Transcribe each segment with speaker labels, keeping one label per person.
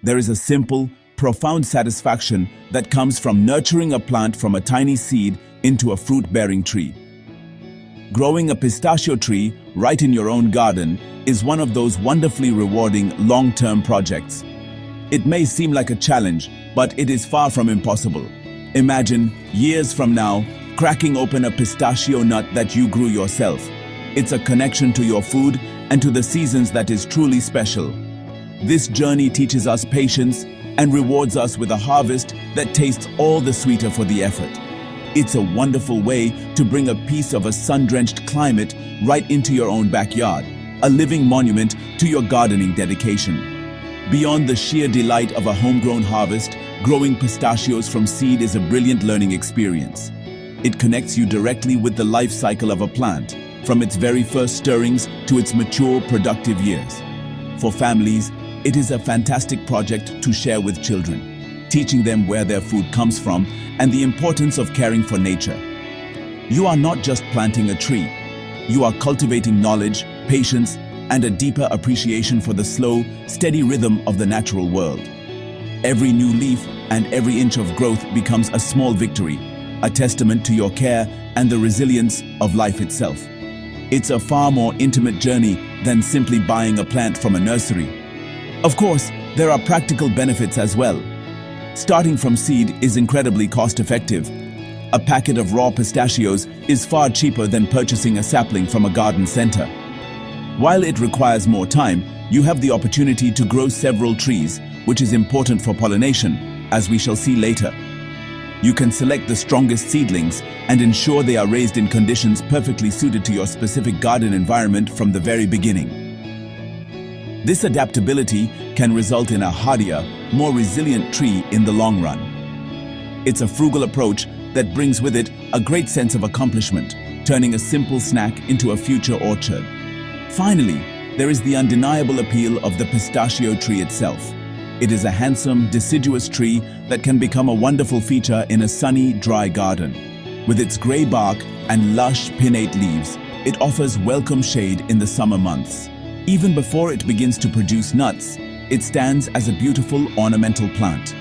Speaker 1: there is a simple, profound satisfaction that comes from nurturing a plant from a tiny seed into a fruit-bearing tree. Growing a pistachio tree right in your own garden is one of those wonderfully rewarding long-term projects. It may seem like a challenge, but it is far from impossible. Imagine, years from now, cracking open a pistachio nut that you grew yourself. It's a connection to your food and to the seasons that is truly special. This journey teaches us patience and rewards us with a harvest that tastes all the sweeter for the effort. It's a wonderful way to bring a piece of a sun-drenched climate right into your own backyard, a living monument to your gardening dedication. Beyond the sheer delight of a homegrown harvest, growing pistachios from seed is a brilliant learning experience. It connects you directly with the life cycle of a plant, from its very first stirrings to its mature, productive years. For families, it is a fantastic project to share with children, teaching them where their food comes from and the importance of caring for nature. You are not just planting a tree. You are cultivating knowledge, patience, and a deeper appreciation for the slow, steady rhythm of the natural world. Every new leaf and every inch of growth becomes a small victory, a testament to your care and the resilience of life itself. It's a far more intimate journey than simply buying a plant from a nursery. Of course, there are practical benefits as well. Starting from seed is incredibly cost-effective. A packet of raw pistachios is far cheaper than purchasing a sapling from a garden center. While it requires more time, you have the opportunity to grow several trees, which is important for pollination, as we shall see later. You can select the strongest seedlings and ensure they are raised in conditions perfectly suited to your specific garden environment from the very beginning. This adaptability can result in a hardier, more resilient tree in the long run. It's a frugal approach that brings with it a great sense of accomplishment, turning a simple snack into a future orchard. Finally, there is the undeniable appeal of the pistachio tree itself. It is a handsome, deciduous tree that can become a wonderful feature in a sunny, dry garden. With its gray bark and lush, pinnate leaves, it offers welcome shade in the summer months. Even before it begins to produce nuts, it stands as a beautiful ornamental plant.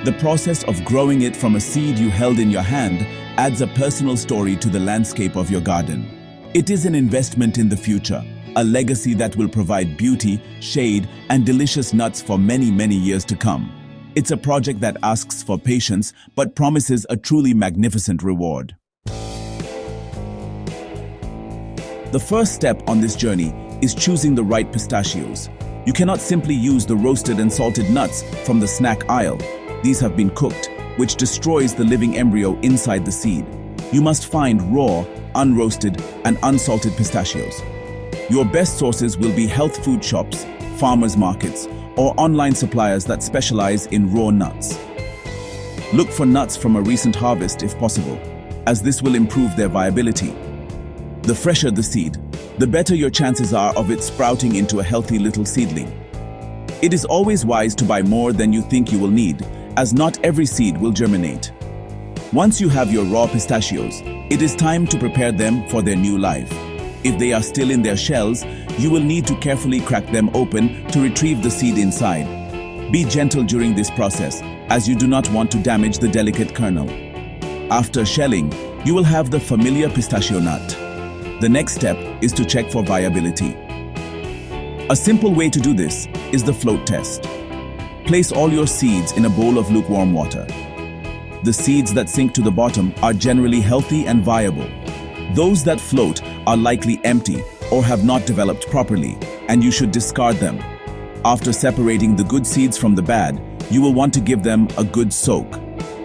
Speaker 1: The process of growing it from a seed you held in your hand adds a personal story to the landscape of your garden. It is an investment in the future, a legacy that will provide beauty, shade, and delicious nuts for many, many years to come. It's a project that asks for patience but promises a truly magnificent reward. The first step on this journey is choosing the right pistachios. You cannot simply use the roasted and salted nuts from the snack aisle. These have been cooked, which destroys the living embryo inside the seed. You must find raw, unroasted, and unsalted pistachios. Your best sources will be health food shops, farmers markets, or online suppliers that specialize in raw nuts. Look for nuts from a recent harvest if possible, as this will improve their viability. The fresher the seed, the better your chances are of it sprouting into a healthy little seedling. It is always wise to buy more than you think you will need, as not every seed will germinate. Once you have your raw pistachios, it is time to prepare them for their new life. If they are still in their shells, you will need to carefully crack them open to retrieve the seed inside. Be gentle during this process, as you do not want to damage the delicate kernel. After shelling, you will have the familiar pistachio nut. The next step is to check for viability. A simple way to do this is the float test. Place all your seeds in a bowl of lukewarm water. The seeds that sink to the bottom are generally healthy and viable. Those that float are likely empty or have not developed properly, and you should discard them. After separating the good seeds from the bad, you will want to give them a good soak.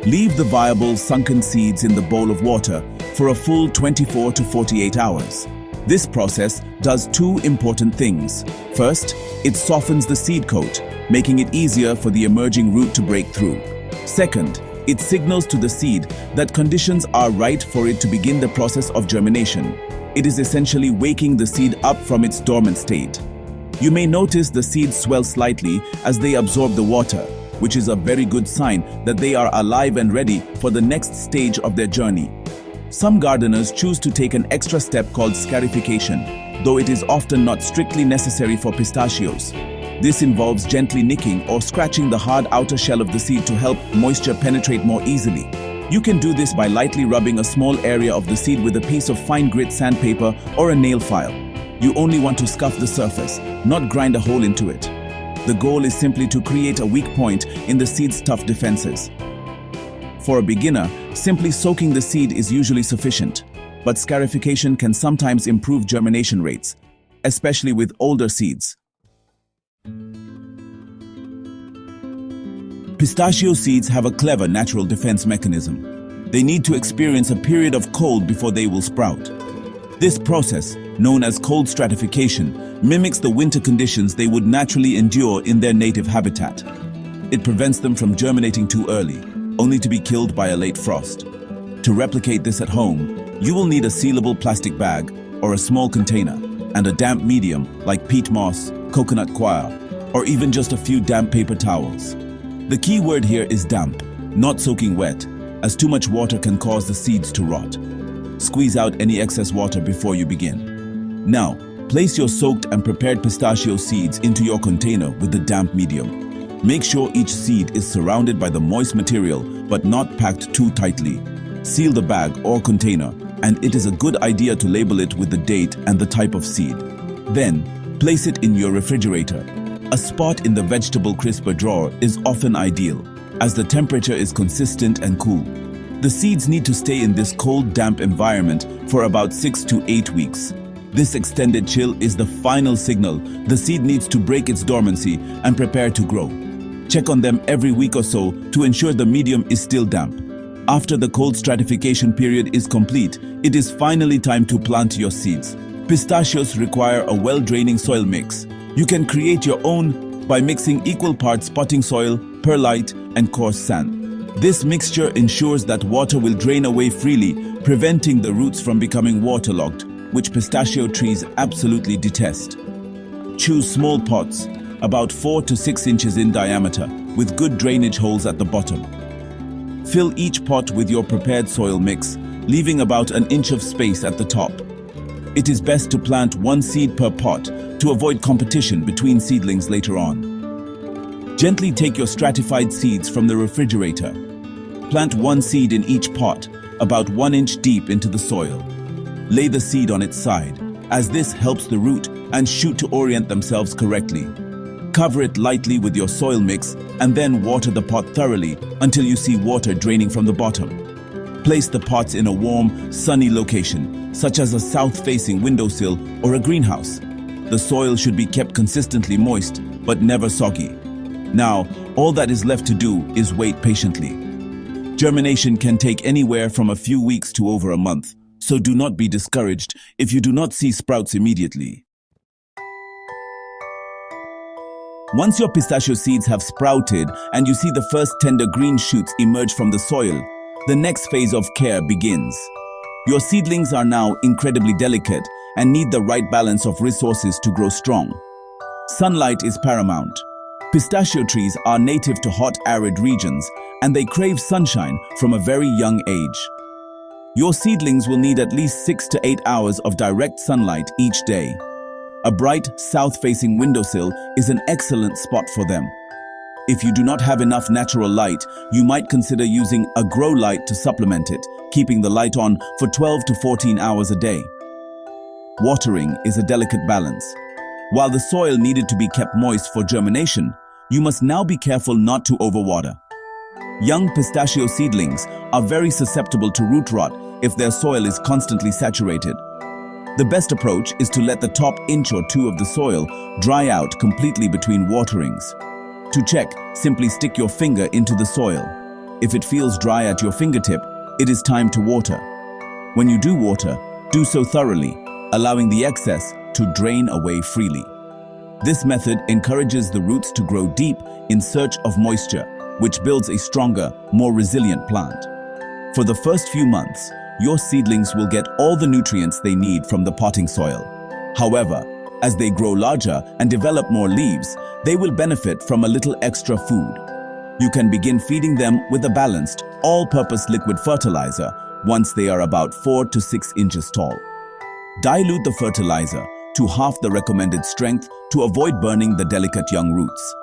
Speaker 1: Leave the viable, sunken seeds in the bowl of water for a full 24 to 48 hours. This process does two important things. First, it softens the seed coat, making it easier for the emerging root to break through. Second, it signals to the seed that conditions are right for it to begin the process of germination. It is essentially waking the seed up from its dormant state. You may notice the seeds swell slightly as they absorb the water, which is a very good sign that they are alive and ready for the next stage of their journey. Some gardeners choose to take an extra step called scarification, though it is often not strictly necessary for pistachios. This involves gently nicking or scratching the hard outer shell of the seed to help moisture penetrate more easily. You can do this by lightly rubbing a small area of the seed with a piece of fine grit sandpaper or a nail file. You only want to scuff the surface, not grind a hole into it. The goal is simply to create a weak point in the seed's tough defenses. For a beginner, simply soaking the seed is usually sufficient, but scarification can sometimes improve germination rates, especially with older seeds. Pistachio seeds have a clever natural defense mechanism. They need to experience a period of cold before they will sprout. This process, known as cold stratification, mimics the winter conditions they would naturally endure in their native habitat. It prevents them from germinating too early, only to be killed by a late frost. To replicate this at home, you will need a sealable plastic bag or a small container, and a damp medium like peat moss, coconut coir, or even just a few damp paper towels. The key word here is damp, not soaking wet, as too much water can cause the seeds to rot. Squeeze out any excess water before you begin. Now, place your soaked and prepared pistachio seeds into your container with the damp medium. Make sure each seed is surrounded by the moist material but not packed too tightly. Seal the bag or container, and it is a good idea to label it with the date and the type of seed. Then, place it in your refrigerator. A spot in the vegetable crisper drawer is often ideal, as the temperature is consistent and cool. The seeds need to stay in this cold, damp environment for about 6 to 8 weeks. This extended chill is the final signal the seed needs to break its dormancy and prepare to grow. Check on them every week or so to ensure the medium is still damp. After the cold stratification period is complete, it is finally time to plant your seeds. Pistachios require a well-draining soil mix. You can create your own by mixing equal parts potting soil, perlite, and coarse sand. This mixture ensures that water will drain away freely, preventing the roots from becoming waterlogged, which pistachio trees absolutely detest. Choose small pots, about 4 to 6 inches in diameter, with good drainage holes at the bottom. Fill each pot with your prepared soil mix, leaving about an inch of space at the top. It is best to plant one seed per pot to avoid competition between seedlings later on. Gently take your stratified seeds from the refrigerator. Plant one seed in each pot, about 1 inch deep into the soil. Lay the seed on its side, as this helps the root and shoot to orient themselves correctly. Cover it lightly with your soil mix and then water the pot thoroughly until you see water draining from the bottom. Place the pots in a warm, sunny location, such as a south-facing windowsill or a greenhouse. The soil should be kept consistently moist, but never soggy. Now, all that is left to do is wait patiently. Germination can take anywhere from a few weeks to over a month, so do not be discouraged if you do not see sprouts immediately. Once your pistachio seeds have sprouted and you see the first tender green shoots emerge from the soil, the next phase of care begins. Your seedlings are now incredibly delicate and need the right balance of resources to grow strong. Sunlight is paramount. Pistachio trees are native to hot, arid regions, and they crave sunshine from a very young age. Your seedlings will need at least 6 to 8 hours of direct sunlight each day. A bright, south-facing windowsill is an excellent spot for them. If you do not have enough natural light, you might consider using a grow light to supplement it, keeping the light on for 12 to 14 hours a day. Watering is a delicate balance. While the soil needed to be kept moist for germination, you must now be careful not to overwater. Young pistachio seedlings are very susceptible to root rot if their soil is constantly saturated. The best approach is to let the top inch or two of the soil dry out completely between waterings. To check, simply stick your finger into the soil. If it feels dry at your fingertip, it is time to water. When you do water, do so thoroughly, allowing the excess to drain away freely. This method encourages the roots to grow deep in search of moisture, which builds a stronger, more resilient plant. For the first few months, your seedlings will get all the nutrients they need from the potting soil. However, as they grow larger and develop more leaves, they will benefit from a little extra food. You can begin feeding them with a balanced, all-purpose liquid fertilizer once they are about 4 to 6 inches tall. Dilute the fertilizer to half the recommended strength to avoid burning the delicate young roots.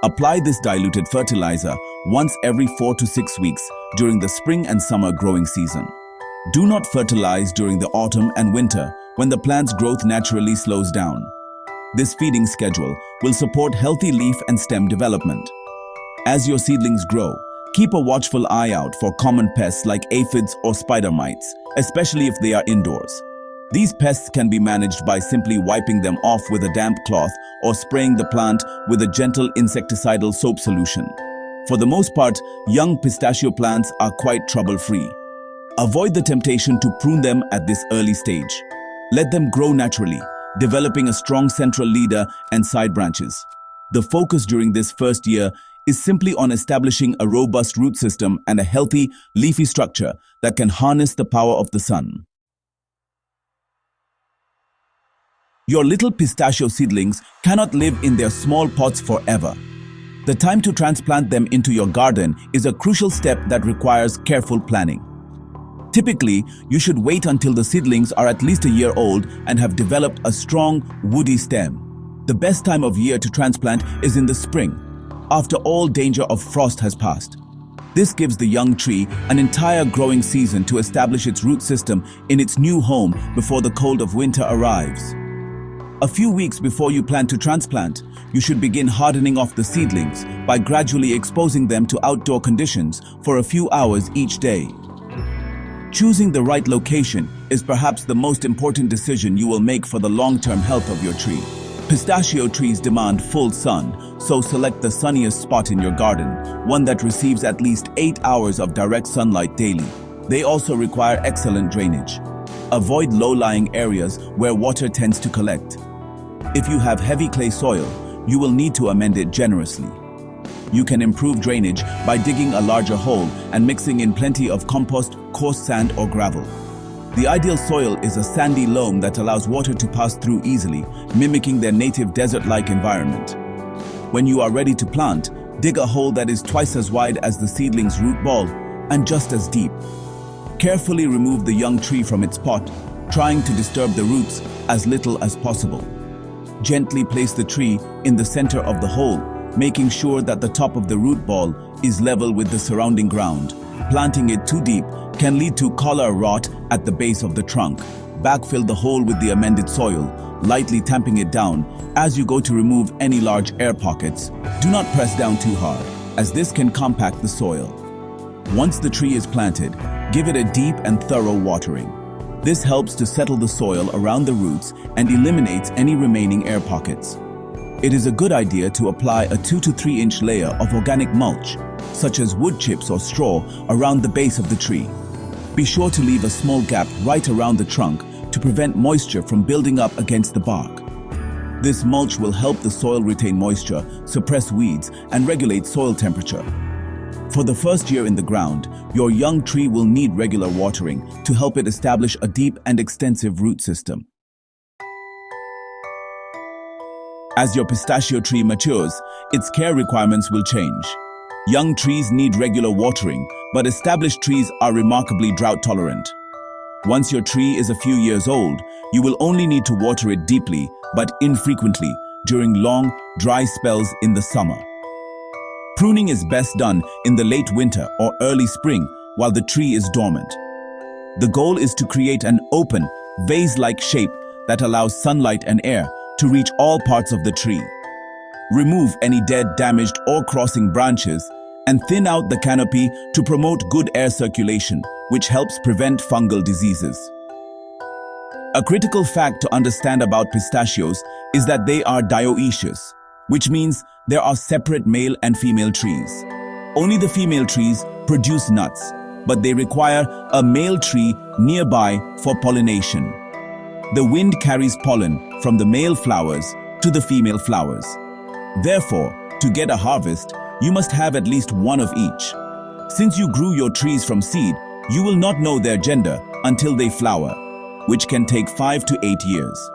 Speaker 1: Apply this diluted fertilizer once every 4 to 6 weeks during the spring and summer growing season. Do not fertilize during the autumn and winter when the plant's growth naturally slows down. This feeding schedule will support healthy leaf and stem development. As your seedlings grow, keep a watchful eye out for common pests like aphids or spider mites, especially if they are indoors. These pests can be managed by simply wiping them off with a damp cloth or spraying the plant with a gentle insecticidal soap solution. For the most part, young pistachio plants are quite trouble-free. Avoid the temptation to prune them at this early stage. Let them grow naturally, developing a strong central leader and side branches. The focus during this first year is simply on establishing a robust root system and a healthy, leafy structure that can harness the power of the sun. Your little pistachio seedlings cannot live in their small pots forever. The time to transplant them into your garden is a crucial step that requires careful planning. Typically, you should wait until the seedlings are at least a year old and have developed a strong, woody stem. The best time of year to transplant is in the spring, after all danger of frost has passed. This gives the young tree an entire growing season to establish its root system in its new home before the cold of winter arrives. A few weeks before you plan to transplant, you should begin hardening off the seedlings by gradually exposing them to outdoor conditions for a few hours each day. Choosing the right location is perhaps the most important decision you will make for the long-term health of your tree. Pistachio trees demand full sun, so select the sunniest spot in your garden, one that receives at least 8 hours of direct sunlight daily. They also require excellent drainage. Avoid low-lying areas where water tends to collect. If you have heavy clay soil, you will need to amend it generously. You can improve drainage by digging a larger hole and mixing in plenty of compost, coarse sand or gravel. The ideal soil is a sandy loam that allows water to pass through easily, mimicking their native desert-like environment. When you are ready to plant, dig a hole that is twice as wide as the seedling's root ball and just as deep. Carefully remove the young tree from its pot, trying to disturb the roots as little as possible. Gently place the tree in the center of the hole, making sure that the top of the root ball is level with the surrounding ground. Planting it too deep can lead to collar rot at the base of the trunk. Backfill the hole with the amended soil, lightly tamping it down as you go to remove any large air pockets. Do not press down too hard, as this can compact the soil. Once the tree is planted, give it a deep and thorough watering. This helps to settle the soil around the roots and eliminates any remaining air pockets. It is a good idea to apply a 2 to 3 inch layer of organic mulch, such as wood chips or straw, around the base of the tree. Be sure to leave a small gap right around the trunk to prevent moisture from building up against the bark. This mulch will help the soil retain moisture, suppress weeds, and regulate soil temperature. For the first year in the ground, your young tree will need regular watering to help it establish a deep and extensive root system. As your pistachio tree matures, its care requirements will change. Young trees need regular watering, but established trees are remarkably drought tolerant. Once your tree is a few years old, you will only need to water it deeply but infrequently during long, dry spells in the summer. Pruning is best done in the late winter or early spring while the tree is dormant. The goal is to create an open, vase-like shape that allows sunlight and air to reach all parts of the tree. Remove any dead, damaged, or crossing branches and thin out the canopy to promote good air circulation, which helps prevent fungal diseases. A critical fact to understand about pistachios is that they are dioecious, which means there are separate male and female trees. Only the female trees produce nuts, but they require a male tree nearby for pollination. The wind carries pollen from the male flowers to the female flowers. Therefore, to get a harvest, you must have at least one of each. Since you grew your trees from seed, you will not know their gender until they flower, which can take 5 to 8 years.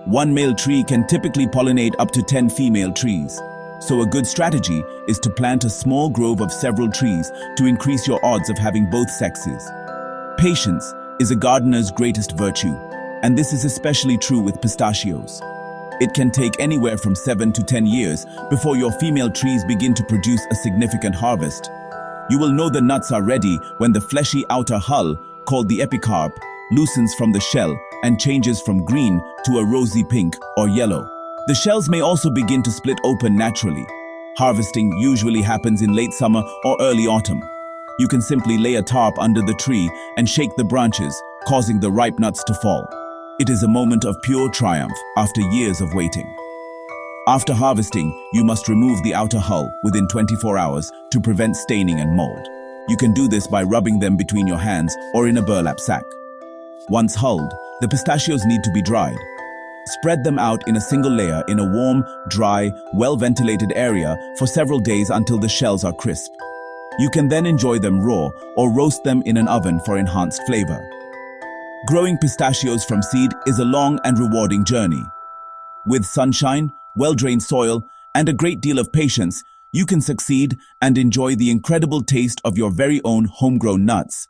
Speaker 1: One male tree can typically pollinate up to 10 female trees. So a good strategy is to plant a small grove of several trees to increase your odds of having both sexes. Patience is a gardener's greatest virtue, and this is especially true with pistachios. It can take anywhere from 7 to 10 years before your female trees begin to produce a significant harvest. You will know the nuts are ready when the fleshy outer hull, called the epicarp, loosens from the shell and changes from green to a rosy pink or yellow. The shells may also begin to split open naturally. Harvesting usually happens in late summer or early autumn. You can simply lay a tarp under the tree and shake the branches, causing the ripe nuts to fall. It is a moment of pure triumph after years of waiting. After harvesting, you must remove the outer hull within 24 hours to prevent staining and mold. You can do this by rubbing them between your hands or in a burlap sack. Once hulled, the pistachios need to be dried. Spread them out in a single layer in a warm, dry, well-ventilated area for several days until the shells are crisp. You can then enjoy them raw or roast them in an oven for enhanced flavor. Growing pistachios from seed is a long and rewarding journey. With sunshine, well-drained soil, and a great deal of patience, you can succeed and enjoy the incredible taste of your very own homegrown nuts.